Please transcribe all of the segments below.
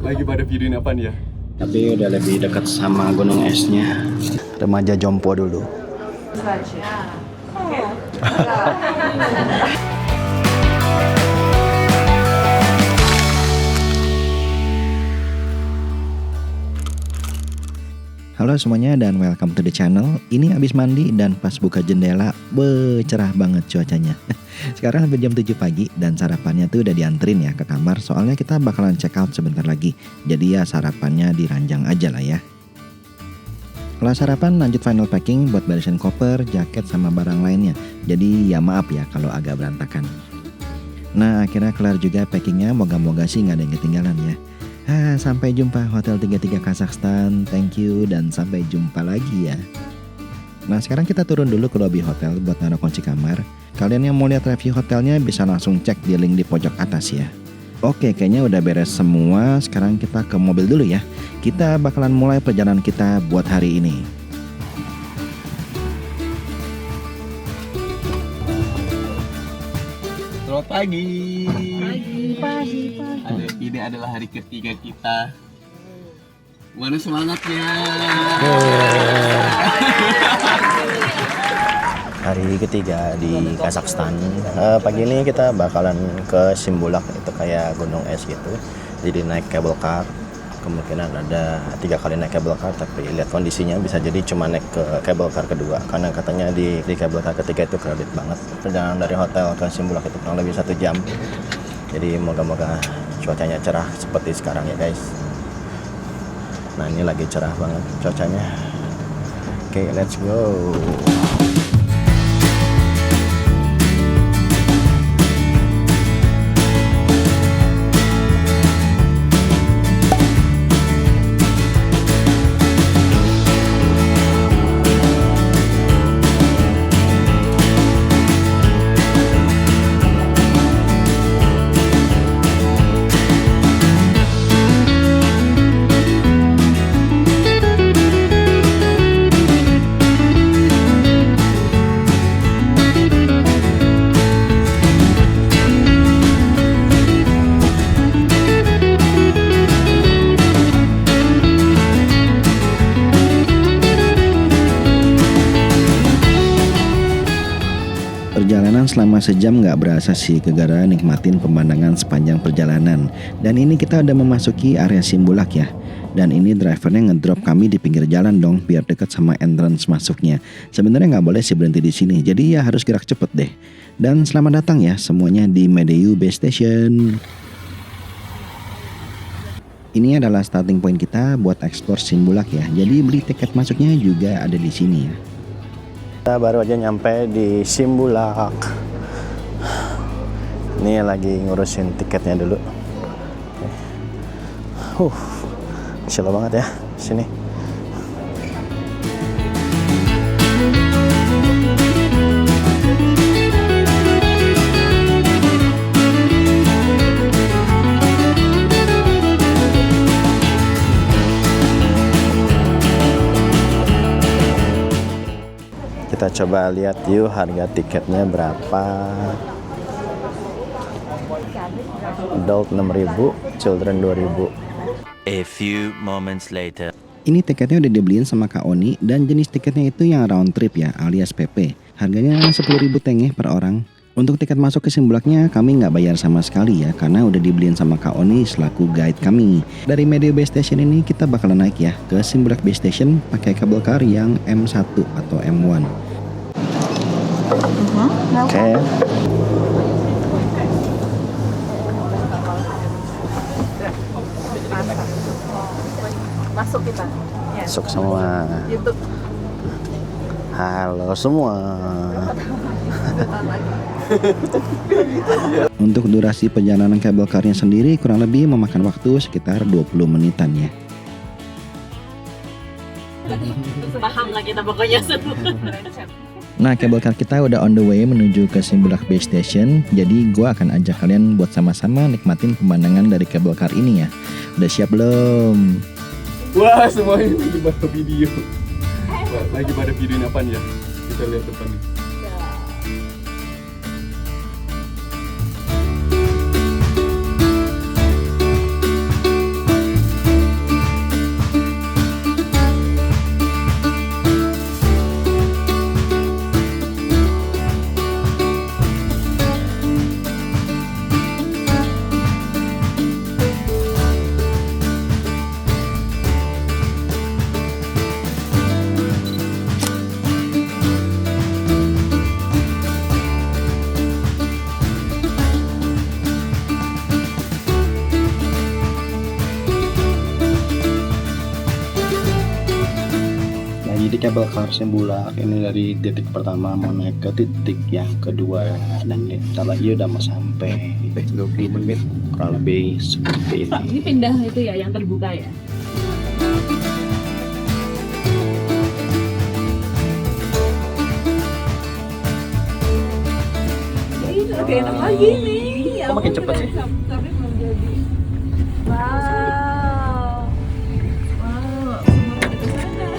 Lagi pada videoin apaan ya? Tapi udah lebih dekat sama gunung esnya. Remaja Jompo dulu. Halo semuanya dan welcome to the channel. Ini abis mandi dan pas buka jendela, cerah banget cuacanya. Sekarang hampir jam 7 pagi dan sarapannya tuh udah dianterin ya ke kamar. Soalnya kita bakalan check out sebentar lagi. Jadi ya sarapannya diranjang aja lah ya. Setelah sarapan lanjut final packing buat barisan koper, jaket sama barang lainnya. Jadi ya maaf ya kalau agak berantakan. Nah akhirnya kelar juga packingnya, moga-moga sih nggak ada yang ketinggalan ya. Sampai jumpa Hotel 33 Kazakhstan, thank you dan sampai jumpa lagi ya. Nah sekarang kita turun dulu ke lobby hotel buat naruh kunci kamar. Kalian yang mau lihat review hotelnya bisa langsung cek di link di pojok atas ya. Oke kayaknya udah beres semua, sekarang kita ke mobil dulu ya. Kita bakalan mulai perjalanan kita buat hari ini. Selamat pagi. Pagi. Ini adalah hari ketiga kita. Mana semangatnya? Hari ketiga di Kazakhstan. Pagi ini kita bakalan ke Simbulak, itu kayak gunung es gitu. Jadi naik cable car. Kemungkinan ada 3 kali naik cable car, tapi lihat kondisinya bisa jadi cuma naik ke cable car kedua karena katanya di cable car ketiga itu crowded banget. Perjalanan dari hotel ke Simbulak itu kurang lebih 1 jam. Jadi moga-moga cuacanya cerah seperti sekarang ya guys. Nah ini lagi cerah banget cuacanya. Oke, let's go. Perjalanan selama sejam nggak berasa sih gara-gara nikmatin pemandangan sepanjang perjalanan. Dan ini kita udah memasuki area Simbulak ya. Dan ini drivernya ngedrop kami di pinggir jalan dong biar dekat sama entrance masuknya. Sebenarnya nggak boleh sih berhenti di sini, jadi ya harus gerak cepet deh. Dan selamat datang ya semuanya di Medeyu Base Station. Ini adalah starting point kita buat explore Simbulak ya. Jadi beli tiket masuknya juga ada di sini ya. Kita baru aja nyampe di Simbulak. Ini lagi ngurusin tiketnya dulu. Slow banget ya sini. Kita coba lihat yuk harga tiketnya berapa. Adult 6.000, children 2.000. A few moments later. Ini tiketnya udah dibeliin sama Kak Oni dan jenis tiketnya itu yang round trip ya alias PP. Harganya 10.000 tenge per orang. Untuk tiket masuk ke Simbulaknya kami nggak bayar sama sekali ya karena udah dibeliin sama Kak Oni selaku guide kami. Dari Medeyu Base Station ini kita bakalan naik ya ke Simbulak Base Station pakai cable car yang M1 atau M1. Oke. Masuk kita. Ya. Masuk semua. YouTube. Halo semua. Untuk durasi perjalanan cable car-nya sendiri kurang lebih memakan waktu sekitar 20 menitan ya. Paham lah kita pokoknya semua. Nah, cable car kita udah on the way menuju ke Simbulak Base Station. Jadi gua akan ajak kalian buat sama-sama nikmatin pemandangan dari cable car ini ya. Udah siap belum? Wah semuanya lagi pada video. Lagi pada videoin apaan ya? Kita lihat depan nih. di kabel car Simbulak ini dari titik pertama mau naik ke titik yang kedua, dan kita lagi udah mau sampai 20 menit kurang lebih seperti ini. Ini pindah itu ya yang terbuka ya. Lebih enak lagi nih. Kok makin cepet sih? Tapi belum jadi. Wow. Wow. Semua pada ke sana.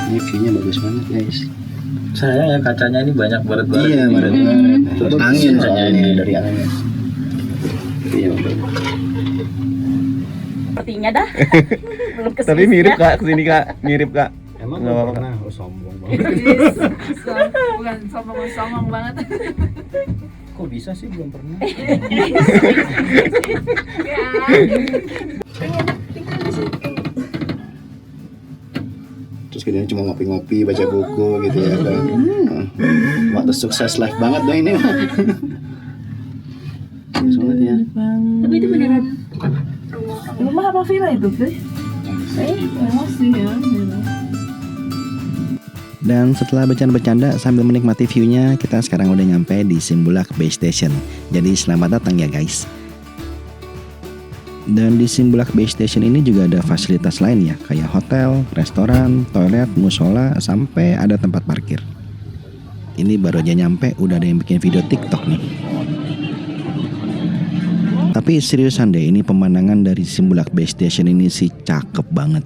Ini view-nya bagus banget guys. Sayang ya kacanya ini banyak baret-baret. Iya, baret-baret. Terus angin soalnya dari angin. Iya, Sepertinya dah. Belum ke Tapi mirip Kak, kesini Kak, mirip Kak. emang Nggak apa-apa. pernah sombong banget. Bukan sombong banget. Kok bisa sih belum pernah? Terus kita cuma ngopi-ngopi, baca buku gitu ya kan. Waktu sukses life banget dong ini. Soalnya ya. Tapi itu beneran rumah apa villa itu sih? Masih ya. Dan setelah bercanda-bercanda sambil menikmati view-nya, kita sekarang udah nyampe di Simbulak Base Station. Jadi selamat datang ya guys. Dan di Simbulak Base Station ini juga ada fasilitas lain ya, kayak hotel, restoran, toilet, musola, sampai ada tempat parkir. Ini baru aja nyampe udah ada yang bikin video TikTok nih. Tapi seriusan deh, ini pemandangan dari Simbulak Base Station ini sih cakep banget.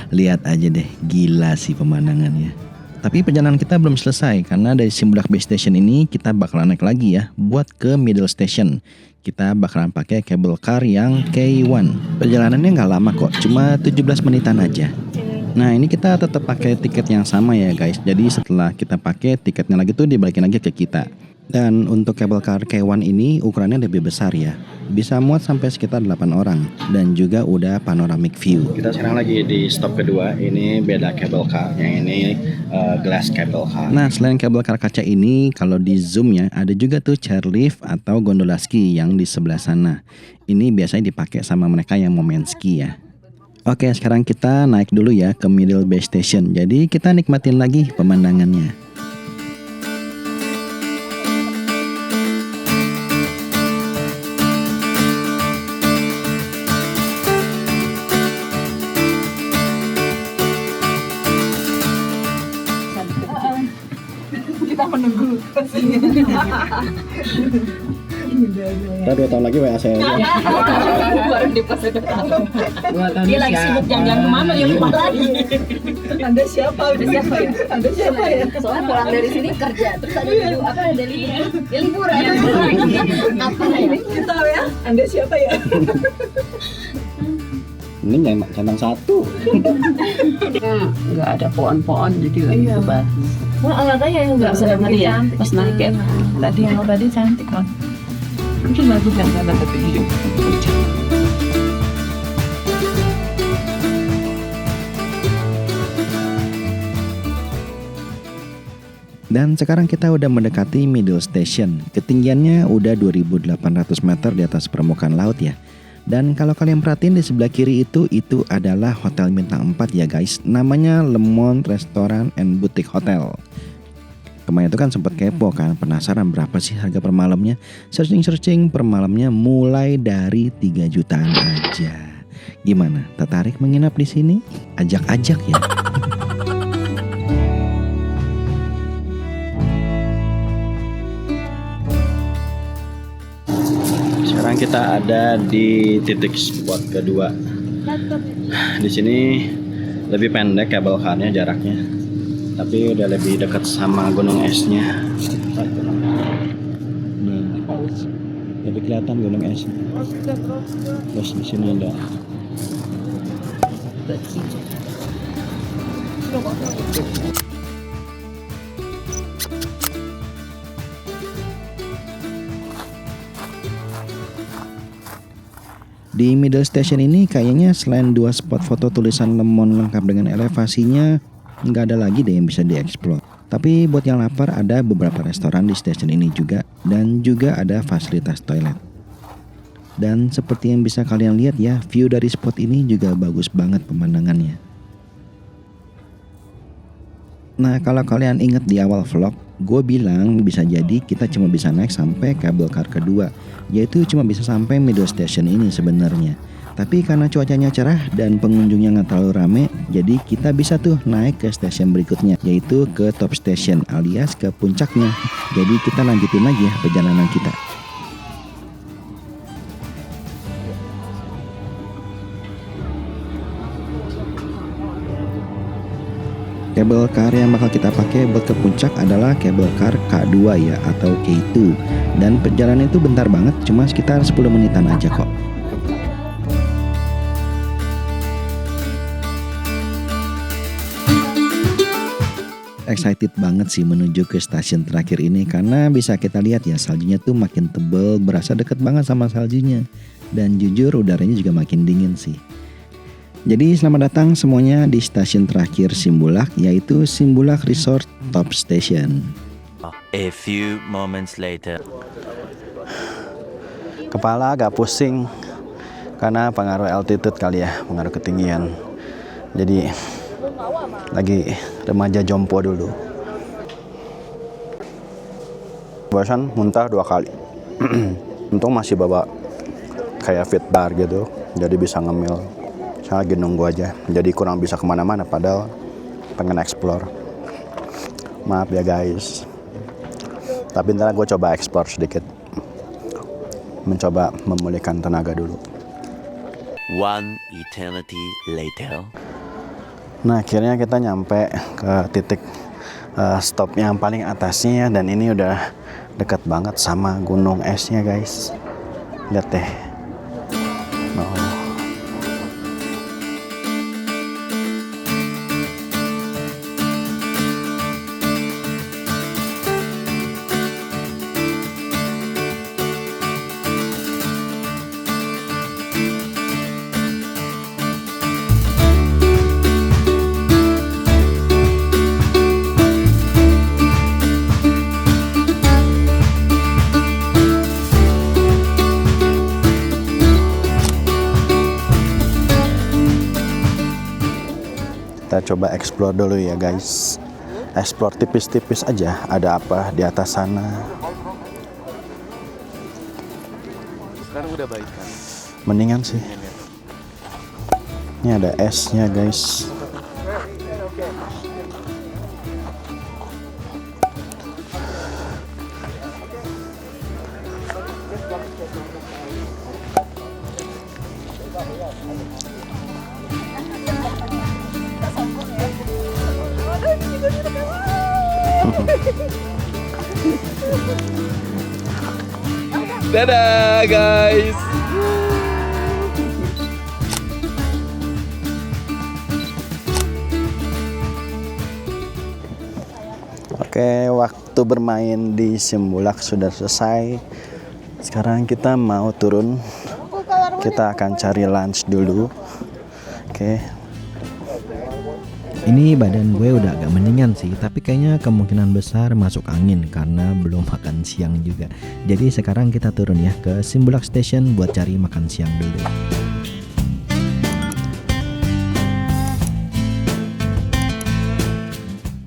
Lihat aja deh, gila sih pemandangannya. Tapi perjalanan kita belum selesai, karena dari Simbulak Base Station ini kita bakalan naik lagi ya buat ke Middle Station. Kita bakalan pakai cable car yang K1. Perjalanannya nggak lama kok, cuma 17 menitan aja. Nah ini kita tetap pakai tiket yang sama ya guys. Jadi setelah kita pakai tiketnya lagi tuh dibalikin lagi ke kita. Dan untuk cable car K1 ini ukurannya lebih besar ya. Bisa muat sampai sekitar 8 orang. Dan juga udah panoramic view. Kita sekarang lagi di stop kedua. Ini beda cable car. Yang ini glass cable car. Nah selain cable car kaca ini, kalau di zoom ya, ada juga tuh chairlift atau gondola ski yang di sebelah sana. Ini biasanya dipakai sama mereka yang mau main ski ya. Oke, sekarang kita naik dulu ya ke Middle Base Station. Jadi kita nikmatin lagi pemandangannya. Kita menunggu kesini. Kita 2 tahun lagi WA saya. Baru di pas itu. Dia lagi sibuk jangan kemana ya rumah lagi. Anda siapa? Anda siapa ya? Soalnya pulang dari sini kerja, terus ada dulu apa ada libur? Ya liburan. Apa ini? Kita tahu ya. Anda siapa ya? Ini centang satu. Nggak ada pohon-pohon jadi lebih lebat. Wah, makanya nggak bisa tadi ya. Pas naik ya. Tadi cantik kan. Mungkin bagus yang sana tapi hidup. Dan sekarang kita udah mendekati Middle Station. Ketinggiannya udah 2.800 meter di atas permukaan laut ya. Dan kalau kalian perhatiin di sebelah kiri itu adalah hotel bintang 4 ya guys. Namanya Lemon Restaurant and Boutique Hotel. Kemarin itu kan sempat kepo kan, penasaran berapa sih harga per malamnya. Searching per malamnya mulai dari 3 jutaan aja. Gimana? Tertarik menginap di sini? Ajak-ajak ya. Sekarang kita ada di titik spot kedua. Di sini lebih pendek kabel car-nya jaraknya, tapi udah lebih dekat sama gunung esnya. Nih, lebih kelihatan gunung esnya. Terus di sini ada. Di Middle Station ini kayaknya selain 2 spot foto tulisan Lemon lengkap dengan elevasinya, nggak ada lagi deh yang bisa dieksplor. Tapi buat yang lapar ada beberapa restoran di stasiun ini juga, dan juga ada fasilitas toilet. Dan seperti yang bisa kalian lihat ya, view dari spot ini juga bagus banget pemandangannya. Nah, kalau kalian ingat di awal vlog, gue bilang bisa jadi kita cuma bisa naik sampai kabel car kedua, yaitu cuma bisa sampai middle station ini sebenarnya. Tapi karena cuacanya cerah dan pengunjungnya nggak terlalu rame, jadi kita bisa tuh naik ke stasiun berikutnya, yaitu ke top station alias ke puncaknya. Jadi kita lanjutin lagi ya perjalanan kita. Kabel car yang bakal kita pakai buat ke puncak adalah kabel car K2 ya, atau K2. Dan perjalanan itu bentar banget, cuma sekitar 10 menitan aja kok. Excited banget sih menuju ke stasiun terakhir ini, karena bisa kita lihat ya saljunya tuh makin tebel, berasa deket banget sama saljunya. Dan jujur udaranya juga makin dingin sih. Jadi selamat datang semuanya di stasiun terakhir Simbulak, yaitu Simbulak Resort Top Station. A few moments later. Kepala agak pusing karena pengaruh altitude kali ya, pengaruh ketinggian. Jadi lagi remaja jompo dulu. Barusan muntah 2 kali. Untung masih bawa kayak fit bar gitu, jadi bisa ngemil. Saya lagi nunggu aja, jadi kurang bisa kemana-mana padahal pengen explore. Maaf ya guys, tapi ntar gue coba explore sedikit, mencoba memulihkan tenaga dulu. One eternity later. Nah akhirnya kita nyampe ke titik stop yang paling atasnya, dan ini udah dekat banget sama gunung esnya guys. Lihat deh. Oh. Kita coba explore dulu ya guys. Explore tipis-tipis aja, ada apa di atas sana. Sekarang udah baik kan? Mendingan sih. Ini ada esnya guys. Dadah guys. Oke, waktu bermain di Simbulak sudah selesai. Sekarang kita mau turun. Kita akan cari lunch dulu. Oke. Ini badan gue udah agak mendingan sih, tapi kayaknya kemungkinan besar masuk angin karena belum makan siang juga. Jadi sekarang kita turun ya ke Simbulak Station buat cari makan siang dulu.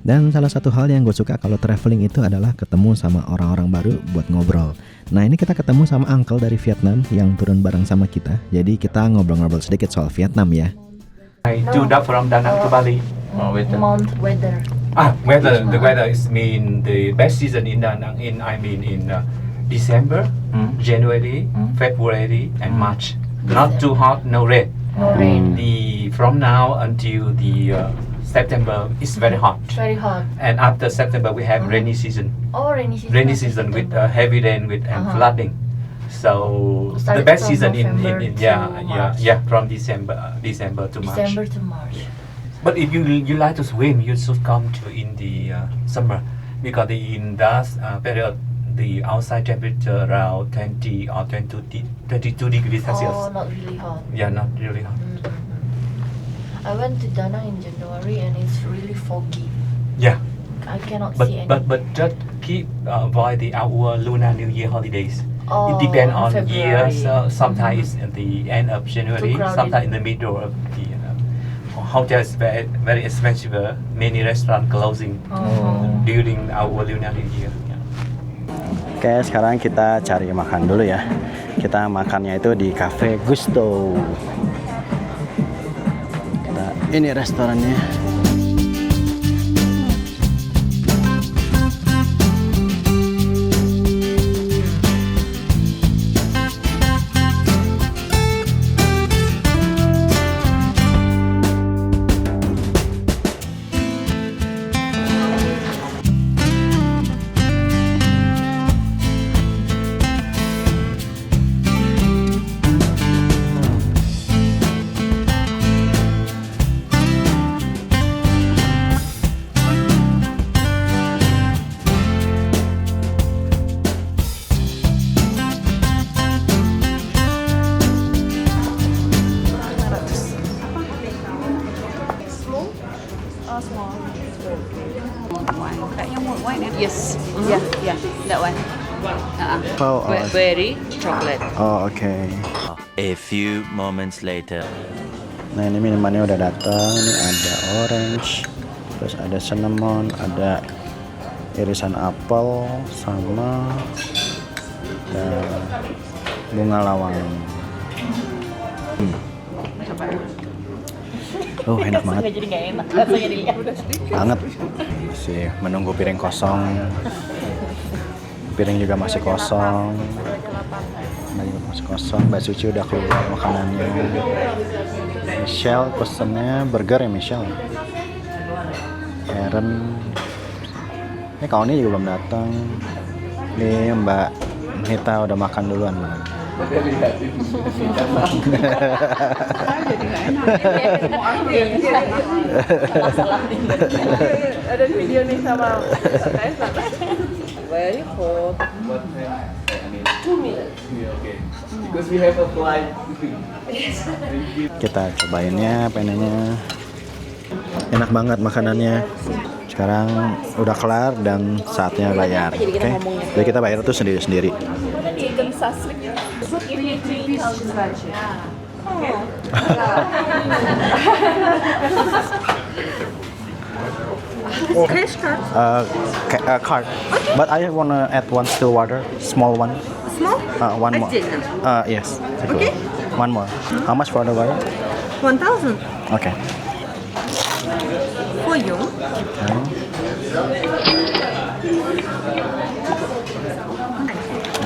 Dan salah satu hal yang gue suka kalau traveling itu adalah ketemu sama orang-orang baru buat ngobrol. Nah ini kita ketemu sama uncle dari Vietnam yang turun bareng sama kita. Jadi kita ngobrol-ngobrol sedikit soal Vietnam ya. I do that from Da Nang to Bali. Month weather. Weather. The weather is mean the best season in Da Nang. In December, January, February, and March. Not too hot, no rain. No rain. From now until the September is very hot. Very hot. And after September we have rainy season. Oh, rainy season. Rainy season with heavy rain and flooding. So the Started best from season in November to March. from December to March. December to March. But if you like to swim, you should come to in the summer, because in that period the outside temperature around 20 or 22 degrees Celsius. Oh, not really hot. Yeah, not really hot. I went to Da Nang in January and it's really foggy. Yeah. I cannot But see any. but just keep avoid our Lunar New Year holidays. Oh, It depends on February. years. Sometimes at the end of January, crowded. sometimes in the middle of the hotel is very expensive. Many restaurants closing during our Lunar New Year. Yeah. Oke, sekarang kita cari makan dulu ya. Kita makannya itu di Cafe Gusto. Ini restorannya. Yes. Yeah, that one. Oh, Berry chocolate. oh oke. A few moments later. Nah ini minumannya udah datang. Ini ada orange, terus ada cinnamon, ada irisan apel, sama bunga lawang. Oh enak banget. Jadi nggak enak. Rasanya dilihat. Banget. Masih menunggu piring kosong. Piring juga masih kosong. Masih kosong. Mbak Suci udah keluar makanannya. Michelle pesennya burger ya Michelle. Karen. Ini kawan ini juga belum datang. Nih Mbak Nita udah makan duluan. Ada video nih sama Kaisar. Very hot. 2 minutes. Because we have a flight. Kita cobainnya pengennya. Enak banget makanannya. Sekarang udah kelar dan saatnya bayar. Oke. Jadi kita bayar tuh sendiri-sendiri. Chicken saslik. Ini 3,000 baht. Cash card. Card. But I wanna add one still water, small one. Small? One more. Additional. Yes. Okay. One more. How much for the water? 1,000 Okay. for you.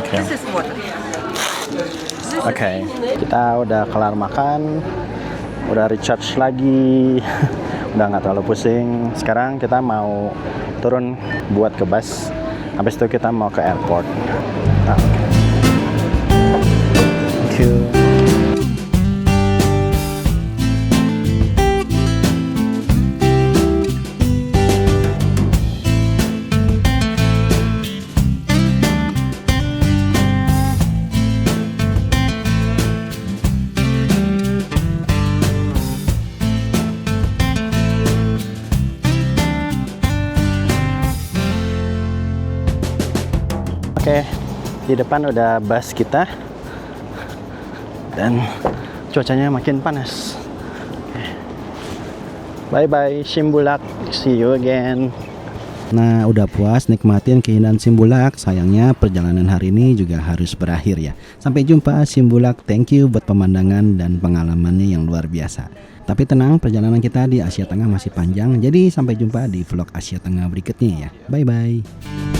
Okay. This is water. Oke. Kita udah kelar makan, udah recharge lagi, udah nggak terlalu pusing. Sekarang kita mau turun buat ke bus. Habis itu kita mau ke airport. Nah, thank you. Oke, di depan udah bus kita dan cuacanya makin panas. Bye bye Simbulak, see you again. Nah, udah puas nikmatin keindahan Simbulak. Sayangnya perjalanan hari ini juga harus berakhir ya. Sampai jumpa Simbulak. Thank you buat pemandangan dan pengalamannya yang luar biasa. Tapi tenang, perjalanan kita di Asia Tengah masih panjang. Jadi sampai jumpa di vlog Asia Tengah berikutnya ya. Bye bye.